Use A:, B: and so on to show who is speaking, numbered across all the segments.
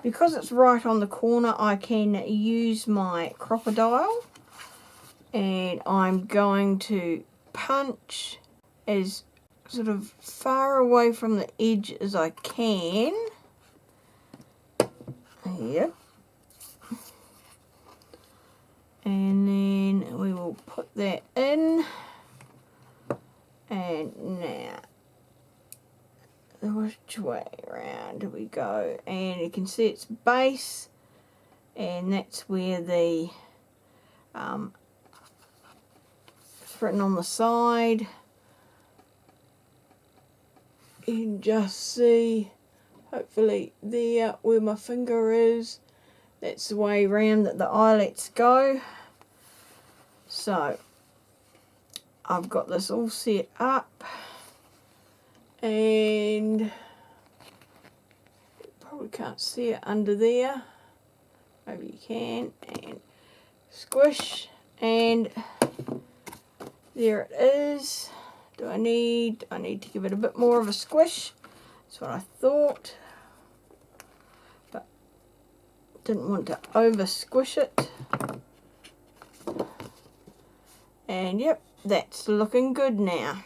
A: because it's right on the corner, I can use my crocodile, and I'm going to punch as sort of far away from the edge as I can. Yep. And then we will put that in. And now, which way around do we go? And you can see its base, and that's where the it's written on the side. You can just see, hopefully, there where my finger is. That's the way around that the eyelets go. So, I've got this all set up, and you probably can't see it under there. Maybe you can. And squish, and there it is. I need to give it a bit more of a squish. That's what I thought, but didn't want to over squish it. And yep, that's looking good now.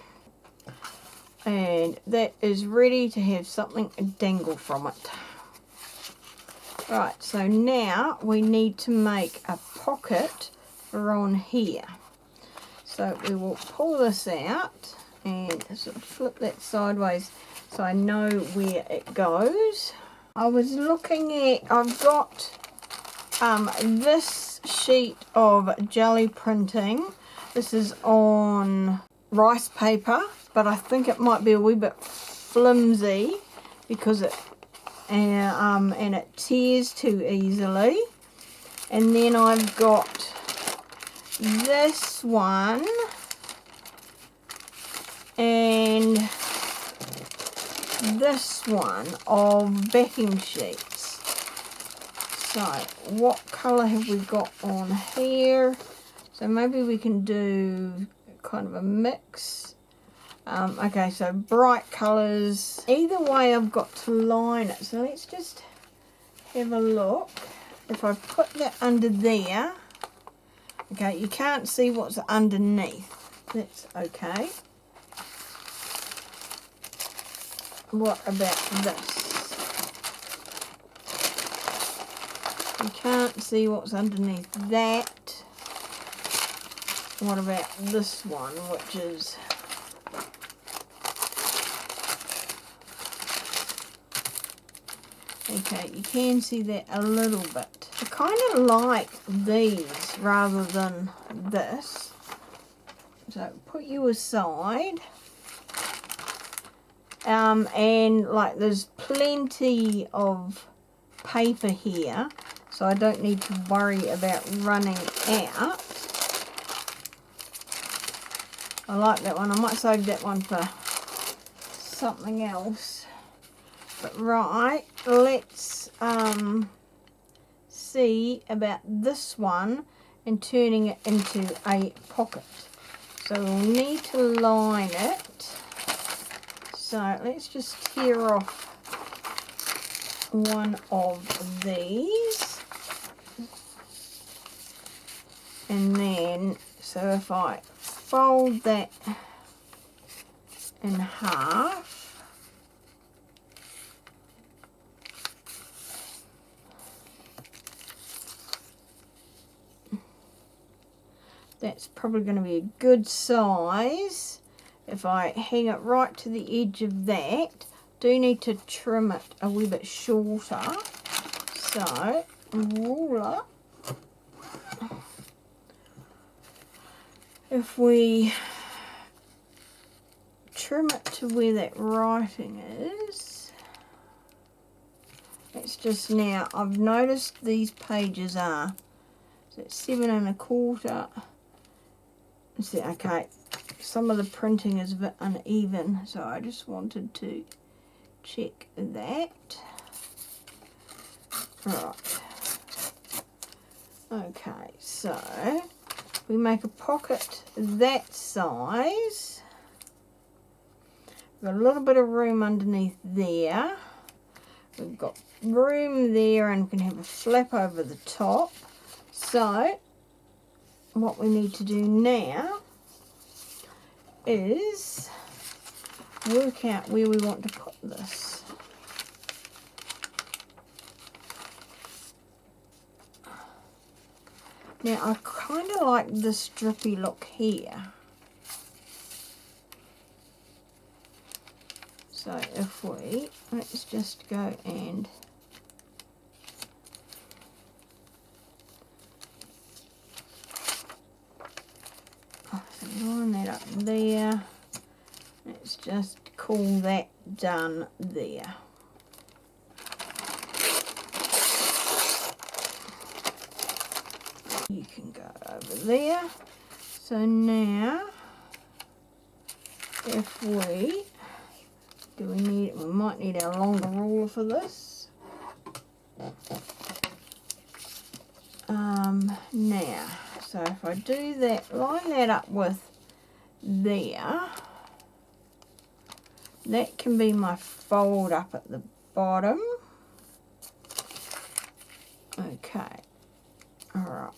A: And that is ready to have something dangle from it. Right, so now we need to make a pocket for on here. So we will pull this out and sort of flip that sideways so I know where it goes. I was looking at, I've got this sheet of jelly printing. This is on rice paper, but I think it might be a wee bit flimsy because it and it tears too easily. And then I've got this one and this one of backing sheets. So what colour have we got on here? So maybe we can do kind of a mix. Okay, so bright colours. Either way I've got to line it. So let's just have a look. If I put that under there, okay, you can't see what's underneath. That's okay. What about this? You can't see what's underneath that. What about this one, which is okay, you can see that a little bit. I kind of like these rather than this. So put you aside. And like there's plenty of paper here, so I don't need to worry about running out. I like that one. I might save that one for something else. But right, let's see about this one and turning it into a pocket. So we'll need to line it. So let's just tear off one of these. And then, so if I fold that in half, that's probably going to be a good size. If I hang it right to the edge of that, do need to trim it a wee bit shorter. So, ruler. If we trim it to where that writing is, it's just now, I've noticed these pages are, so it's 7 1/4. See, okay, some of the printing is a bit uneven, so I just wanted to check that. Right. Okay, so we make a pocket that size. Got a little bit of room underneath there. We've got room there and we can have a flap over the top. So what we need to do now is work out where we want to put this. Now I kind of like this drippy look here. So if let's just go and line that up there. Let's just call that done there. You can go over there. So now, if we might need our longer ruler for this. Now, so if I do that, line that up with there, that can be my fold up at the bottom. Okay, all right.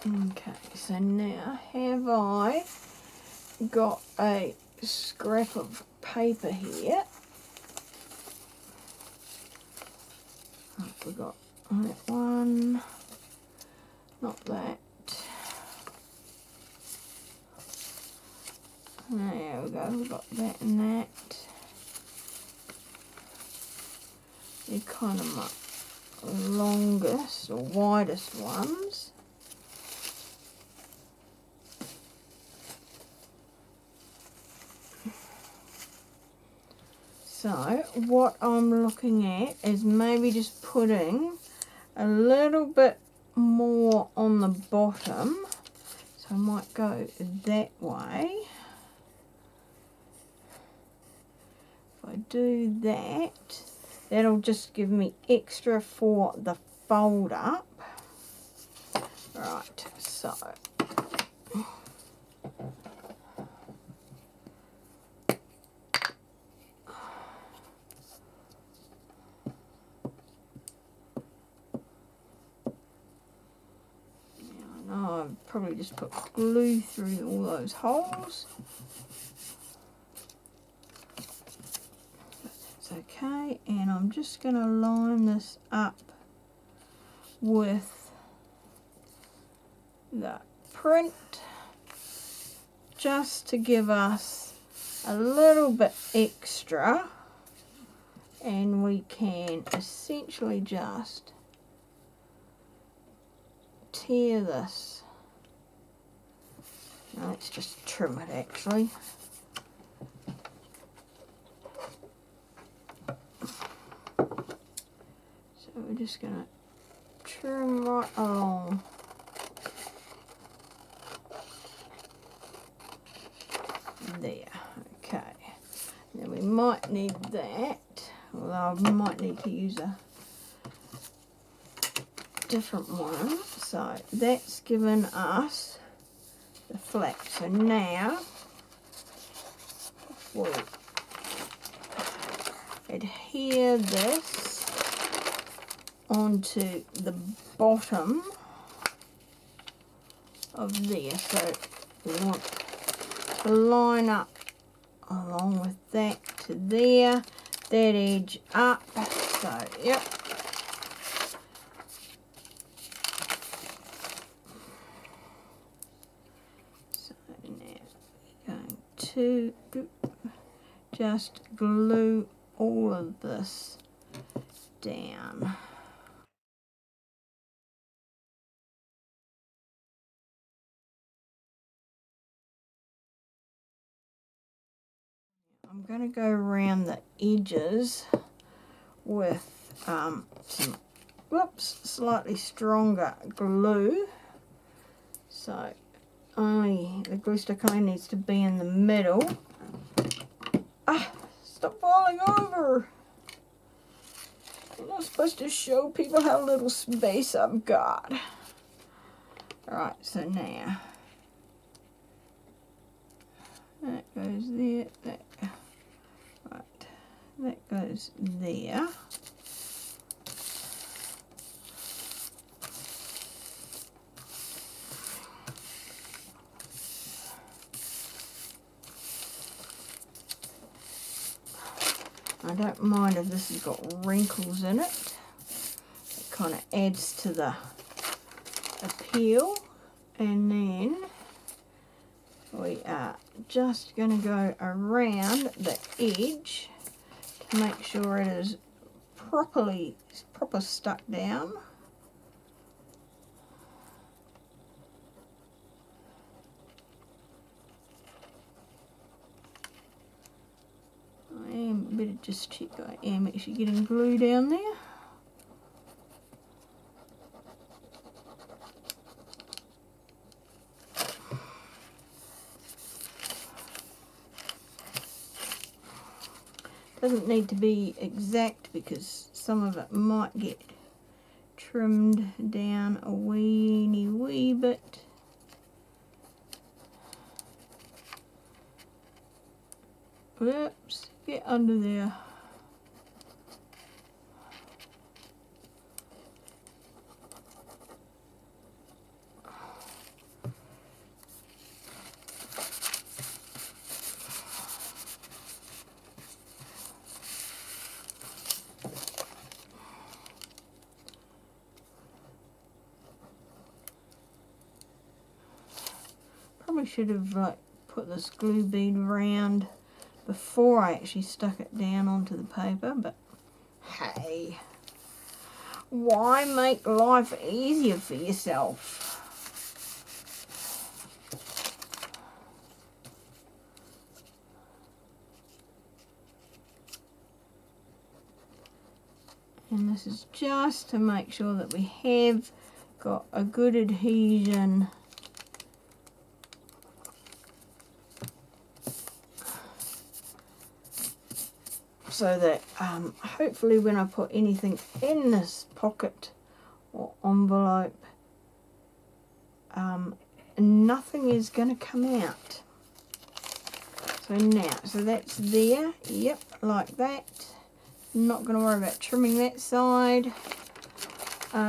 A: Okay, so now have I got a scrap of paper here. I forgot that one, not that. There we go, we've got that and that. They're kind of my longest or widest ones. So what I'm looking at is maybe just putting a little bit more on the bottom. So I might go that way. If I do that, that'll just give me extra for the fold up. Right, so I've probably just put glue through all those holes. It's okay, and I'm just going to line this up with the print just to give us a little bit extra, and we can essentially just tear this. Now let's just trim it actually. So we're just going to trim right along. There, okay. Now we might need that, although I might need to use a different one. So that's given us the flap. So now we'll adhere this onto the bottom of there. So we want to line up along with that to there, that edge up. So yep. To just glue all of this down. I'm going to go around the edges with some slightly stronger glue. So the glue stick only needs to be in the middle. Ah, stop falling over. I'm not supposed to show people how little space I've got. Alright, so now That goes there. Right, that goes there. I don't mind if this has got wrinkles in it. It kind of adds to the appeal. And then we are just going to go around the edge to make sure it is proper stuck down. I better just check I am actually getting glue down there. Doesn't need to be exact because some of it might get trimmed down a wee bit. Whoops, get under there. Probably should have put this glue bead around before I actually stuck it down onto the paper, but hey, why make life easier for yourself? And this is just to make sure that we have got a good adhesion so that hopefully when I put anything in this pocket or envelope, nothing is going to come out. So now, so that's there, yep, like that. Not going to worry about trimming that side. But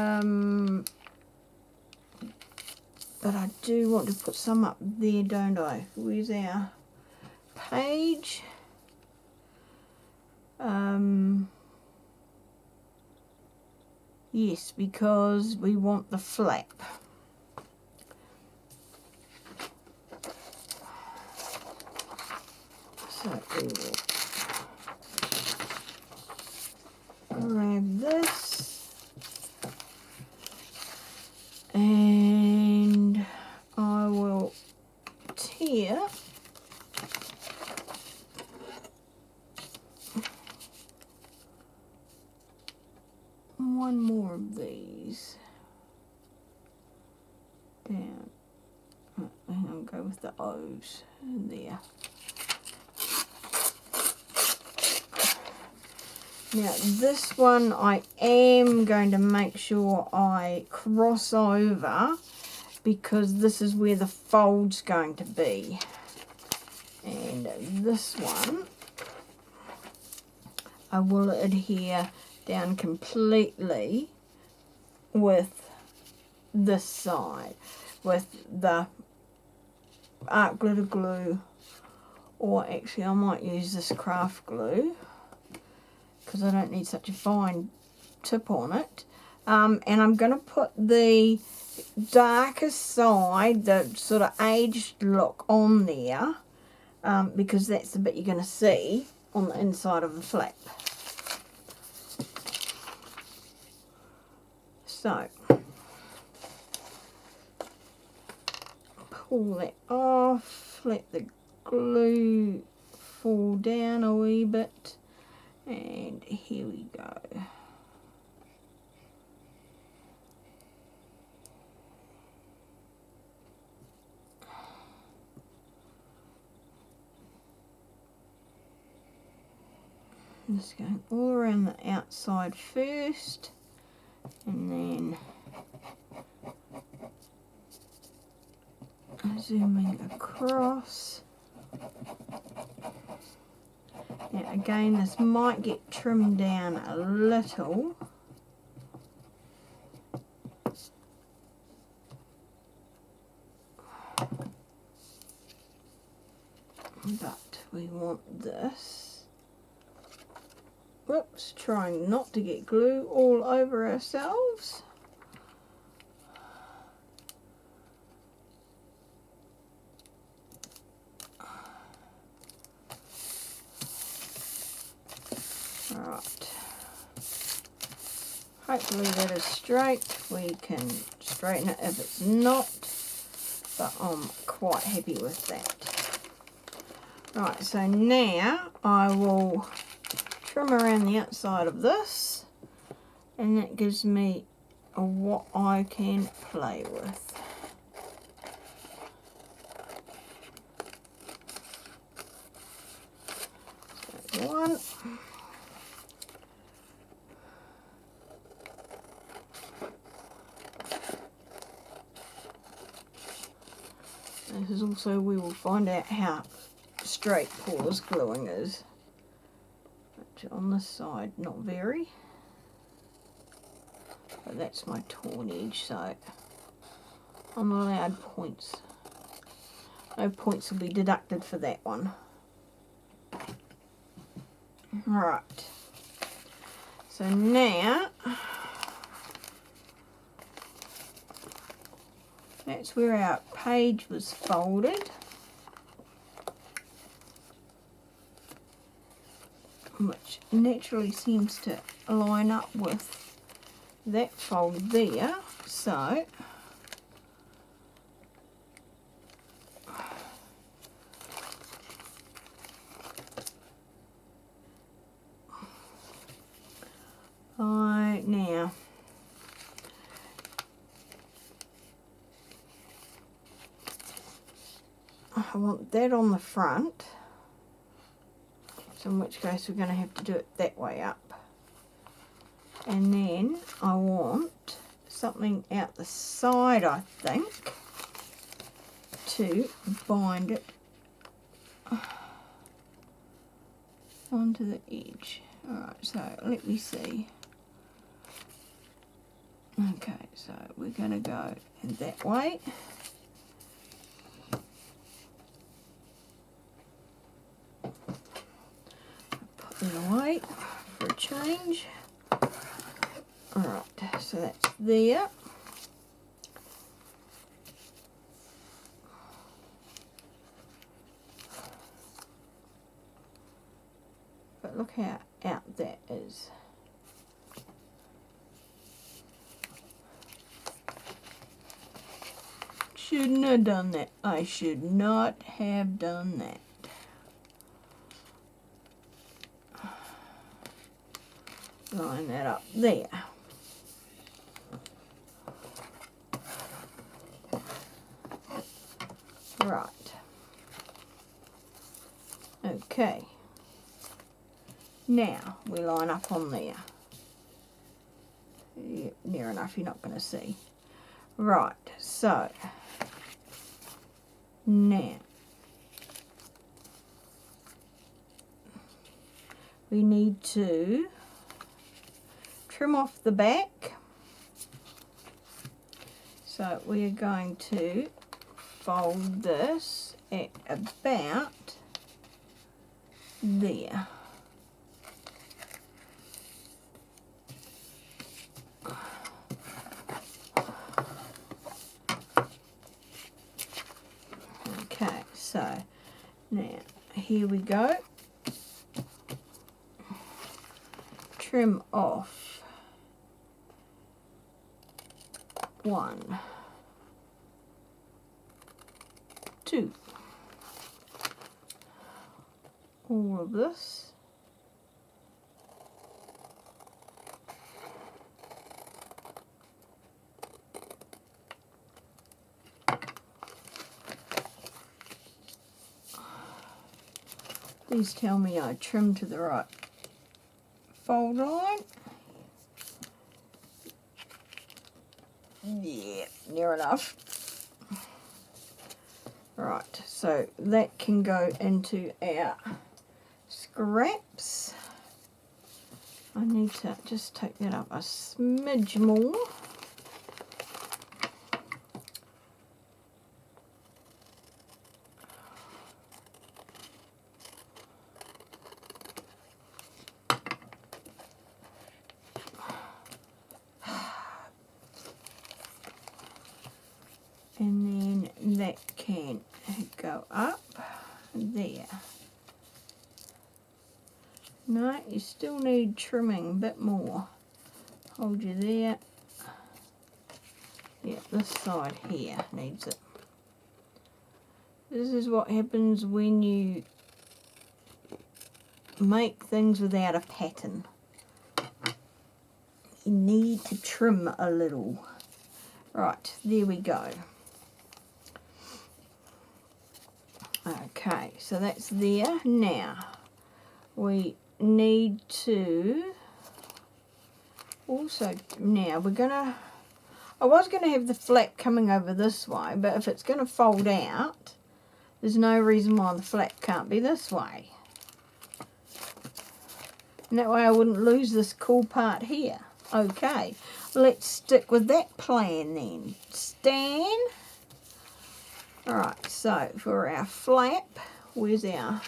A: I do want to put some up there, don't I? Where's our page? Yes, because we want the flap. So we will grab this and I will tear one more of these down. I'll go with the O's there. Now this one I am going to make sure I cross over because this is where the fold's going to be. And this one I will adhere down completely with this side with the art glitter glue, or actually I might use this craft glue because I don't need such a fine tip on it. And I'm going to put the darker side, the sort of aged look on there, because that's the bit you're going to see on the inside of the flap. So, pull that off, let the glue fall down a wee bit, and here we go. Just going all around the outside first, and then zooming across. Now again, this might get trimmed down a little. But we want this. Whoops, trying not to get glue all over ourselves. Alright. Hopefully that is straight. We can straighten it if it's not, but I'm quite happy with that. Right, so now I will trim around the outside of this, and that gives me what I can play with. So one. This is also, we will find out how straight porous gluing is. Which on this side, not very. But that's my torn edge, so I'm allowed points. No points will be deducted for that one. Right. So now, that's where our page was folded. Which naturally seems to line up with that fold there, so now I want that on the front. So in which case we're going to have to do it that way up. And then I want something out the side, I think, to bind it onto the edge. Alright, so let me see. Okay, so we're going to go that way. Away for a change. Alright, so that's there. But look how out that is. Shouldn't have done that. I should not have done that. Line that up there. Right. Okay. Now we line up on there. Yep, near enough, you're not going to see. Right, so now we need to trim off the back. So we are going to fold this at about there. Okay, so now here we go. Trim off 1, 2, all of this. Please tell me I trimmed to the right fold line. Yeah, near enough. Right, so that can go into our scraps. I need to just take that up a smidge more. And then that can go up there. No, you still need trimming a bit more. Hold you there. Yeah, this side here needs it. This is what happens when you make things without a pattern. You need to trim a little. Right, there we go. Okay, so that's there. Now, we need to also, now we're gonna, I was gonna have the flap coming over this way, but if it's gonna fold out, there's no reason why the flap can't be this way. And that way I wouldn't lose this cool part here. Okay, let's stick with that plan then. Stan. Alright, so for our flap, where's our...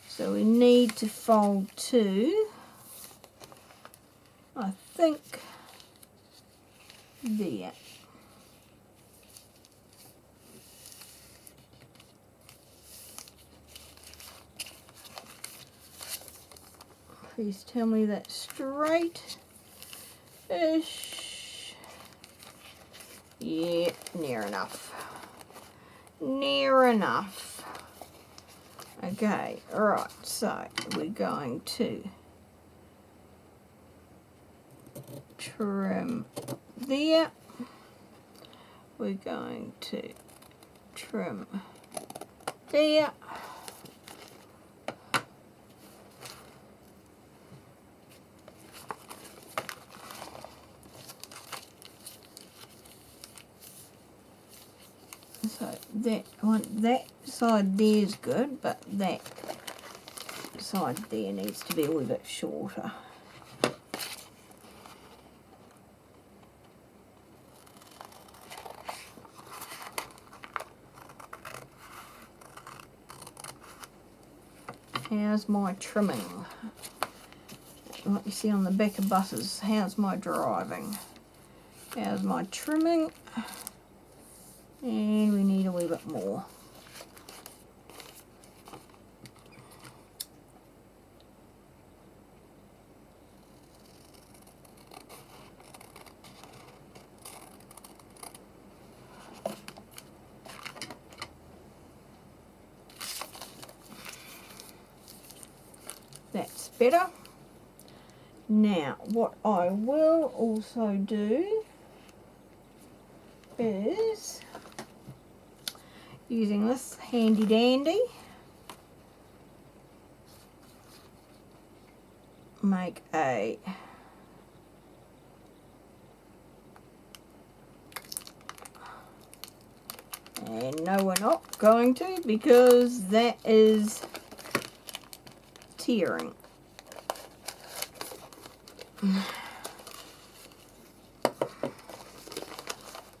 A: So we need to fold to, I think, there. Please tell me that's straight-ish. Yeah, near enough. Near enough. Okay, alright, so we're going to trim there. We're going to trim there. So that one, that side there is good, but that side there needs to be a little bit shorter. How's my trimming? Like you see on the back of buses, how's my driving? How's my trimming? And we need a wee bit more. That's better. Now, what I will also do is, using this handy dandy, make a and no, we're not going to, because that is tearing.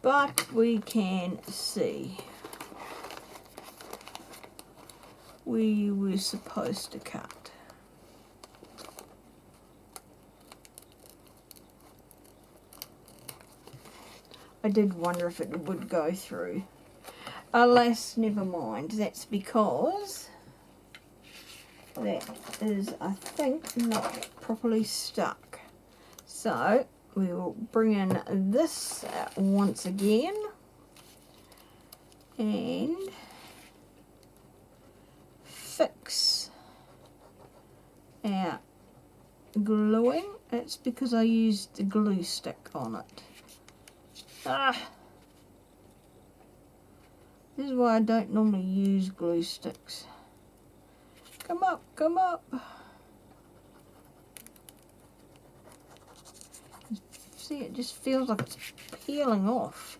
A: But we can see we were supposed to cut. I did wonder if it would go through. Alas, never mind. That's because that is, I think, not properly stuck. So we will bring in this once again and fix our gluing. It's because I used the glue stick on it. This is why I don't normally use glue sticks. Come up, come up. See, it just feels like it's peeling off.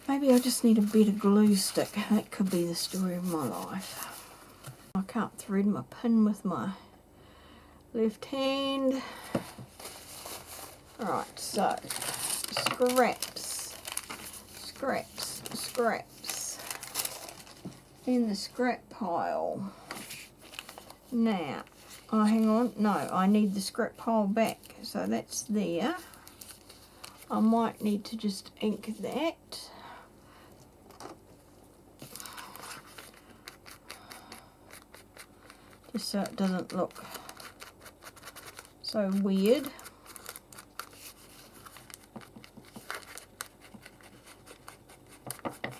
A: Maybe I just need a better glue stick. That could be the story of my life. I can't thread my pin with my left hand. Right, so scraps in the scrap pile. Now, oh hang on, no, I need the scrap pile back, so that's there. I might need to just ink that. Just so it doesn't look so weird.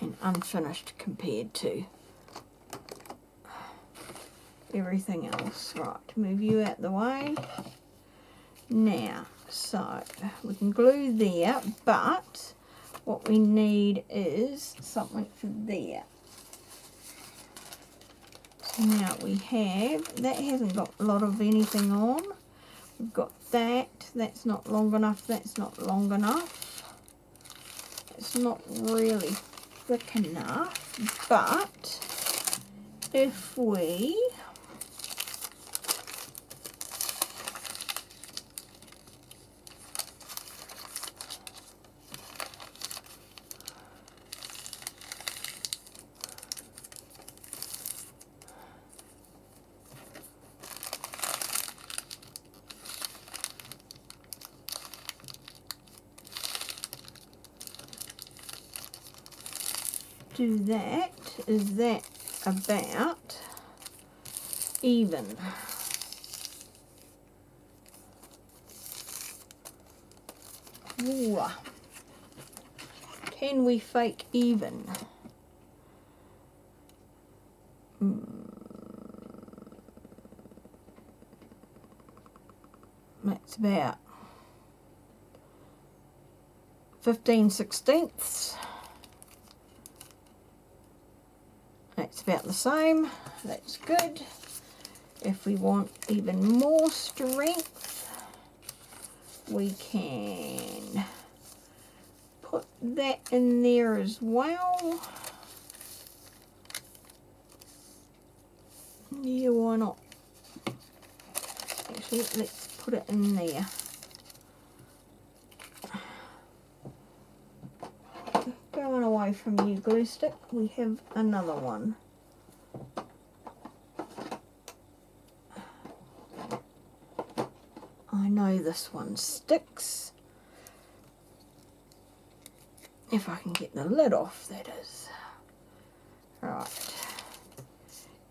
A: And unfinished compared to everything else. Right, move you out the way. Now, so we can glue there, but what we need is something for there. So now we have, that hasn't got a lot of anything on. We've got that, that's not long enough, that's not long enough. It's not really thick enough, but if we do that, is that about even? Ooh. Can we fake even? That's about 15/16. That's about the same. That's good. If we want even more strength, we can put that in there as well. Yeah, why not? Actually, let's put it in there. Going away from you, glue stick, we have another one. I know this one sticks. If I can get the lid off, that is. Right,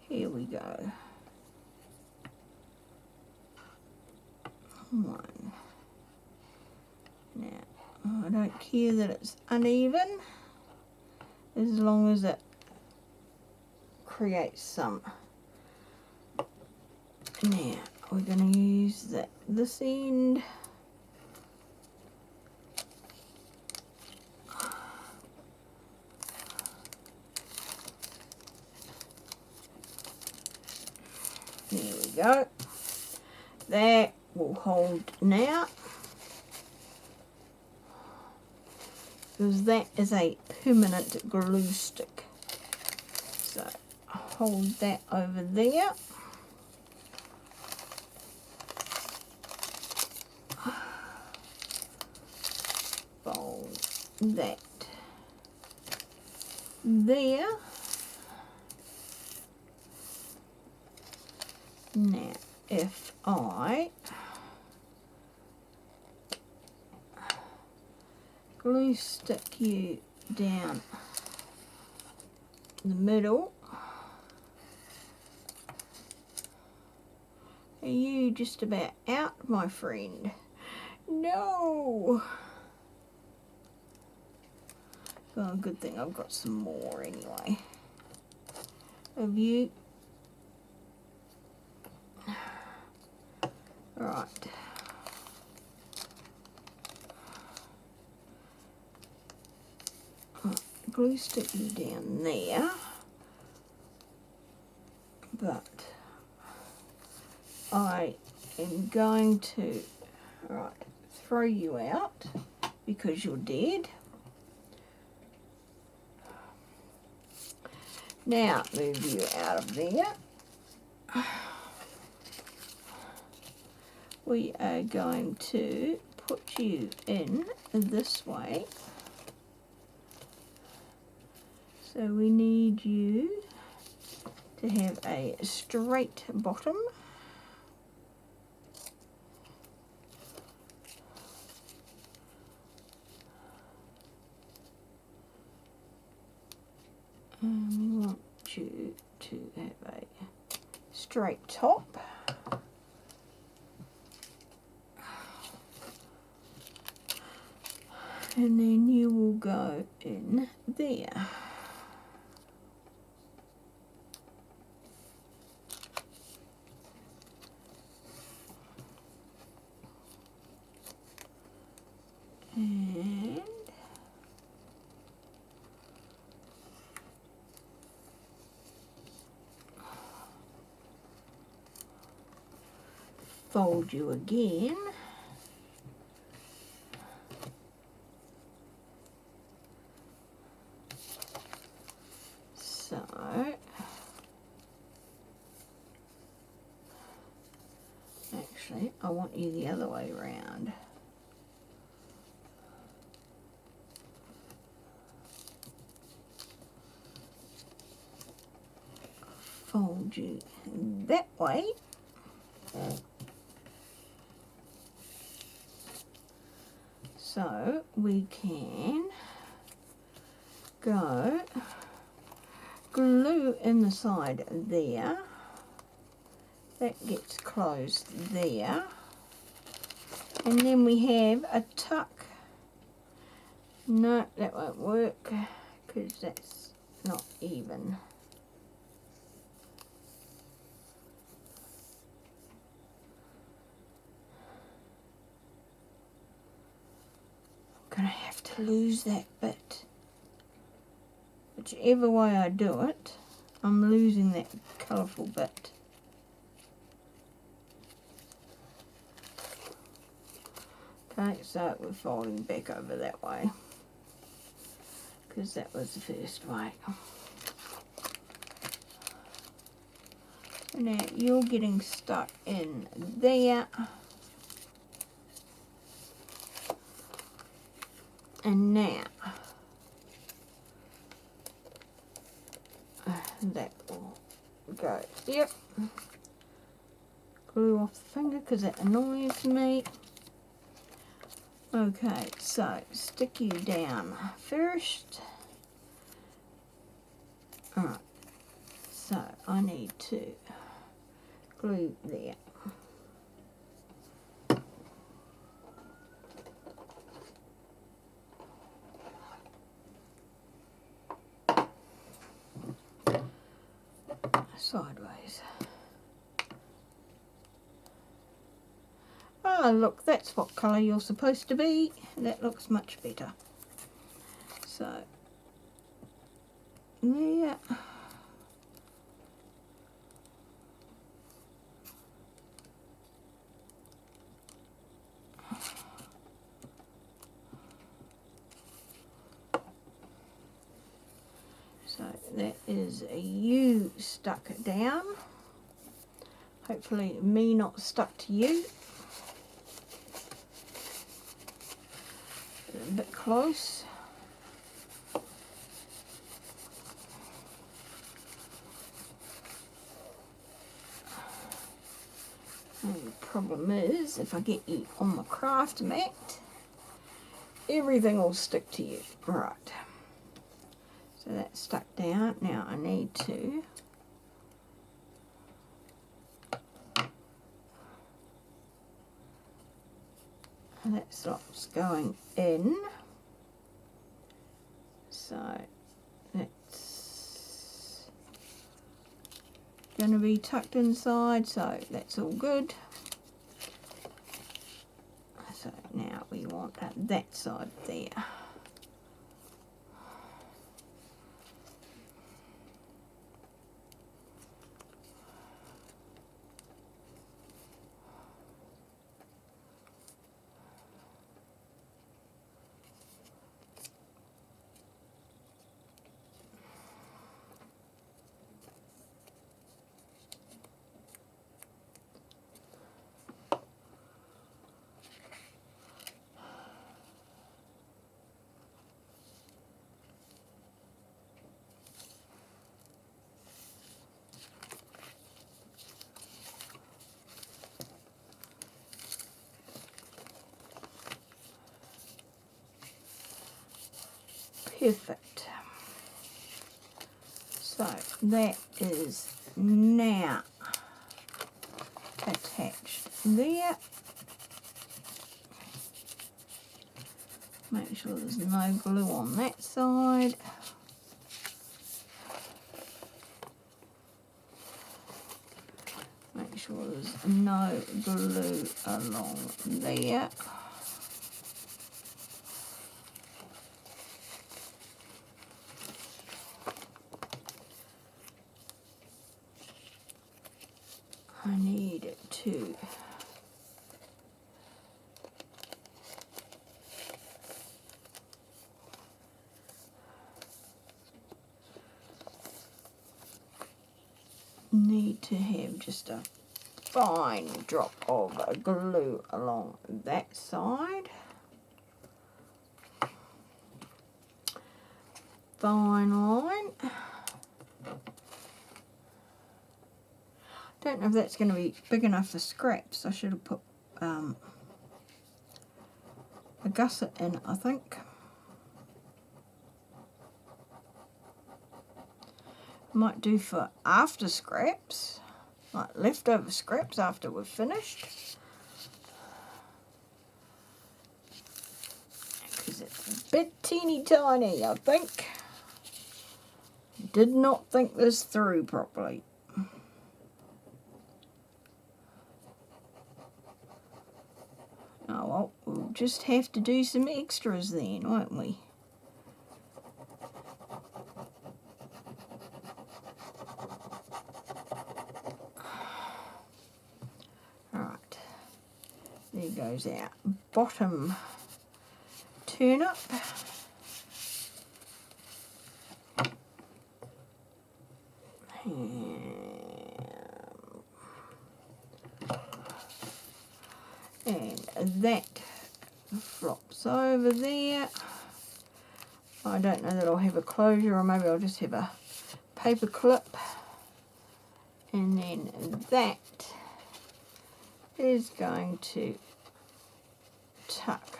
A: here we go. One. Now, I don't care that it's uneven, as long as it creates some. Now, we're going to use this end. There we go. That will hold now, because that is a permanent glue stick. So hold that over there. Fold that there. Now, if I glue stick you down the middle, are you just about out, my friend? No! Oh, good thing I've got some more anyway. Of you. Right. Glue stick you down there, but I am going to throw you out because you're dead. Now move you out of there. We are going to put you in this way. So we need you to have a straight bottom. And we want you to have a straight top. And then you will go in there. And fold you again. So actually I want you the other way around. Fold you that way. So we can go glue in the side there. That gets closed there. And then we have a tuck. No, that won't work because that's not even. Gonna have to lose that bit. Whichever way I do it, I'm losing that colourful bit. Okay, so we're folding back over that way because that was the first way. So now you're getting stuck in there. And now that will go, yep. Glue off the finger because that annoys me. Okay, so stick you down first. Alright, so I need to glue there. Sideways. Ah, look, that's what colour you're supposed to be. That looks much better. So, yeah. So that is you stuck down. Hopefully me not stuck to you. A bit close. And the problem is, if I get you on the craft mat, everything will stick to you. Right. So that's stuck down. Now I need to that stop's going in. So that's going to be tucked inside, so that's all good. So now we want that side there. Perfect. So that is now attached there. Make sure there's no glue on that side. Make sure there's no glue along there. I need to have just a fine drop of glue along that side. Fine line. Don't know if that's going to be big enough for scraps. I should have put a gusset in, I think. Might do for after scraps, like leftover scraps after we've finished. Because it's a bit teeny tiny, I think. Did not think this through properly. Oh well, we'll just have to do some extras then, won't we? Alright, there goes our bottom turnip. And that flops over there. I don't know that I'll have a closure, or maybe I'll just have a paper clip. And then that is going to tuck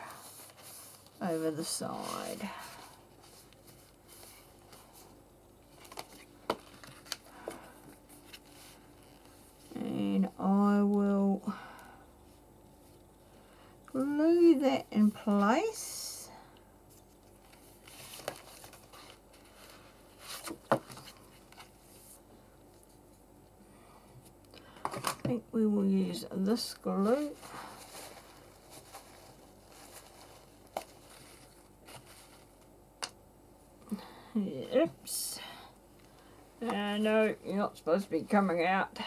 A: over the side. And I will glue that in place. I think we will use this glue. Oops. No, you're not supposed to be coming out.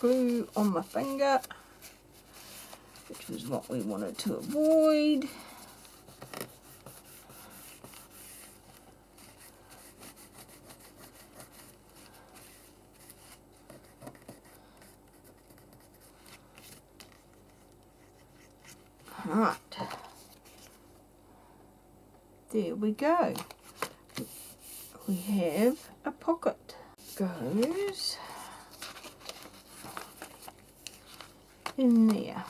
A: Glue on my finger, which was what we wanted to avoid. Alright, there we go. We have a pocket. Goes in there.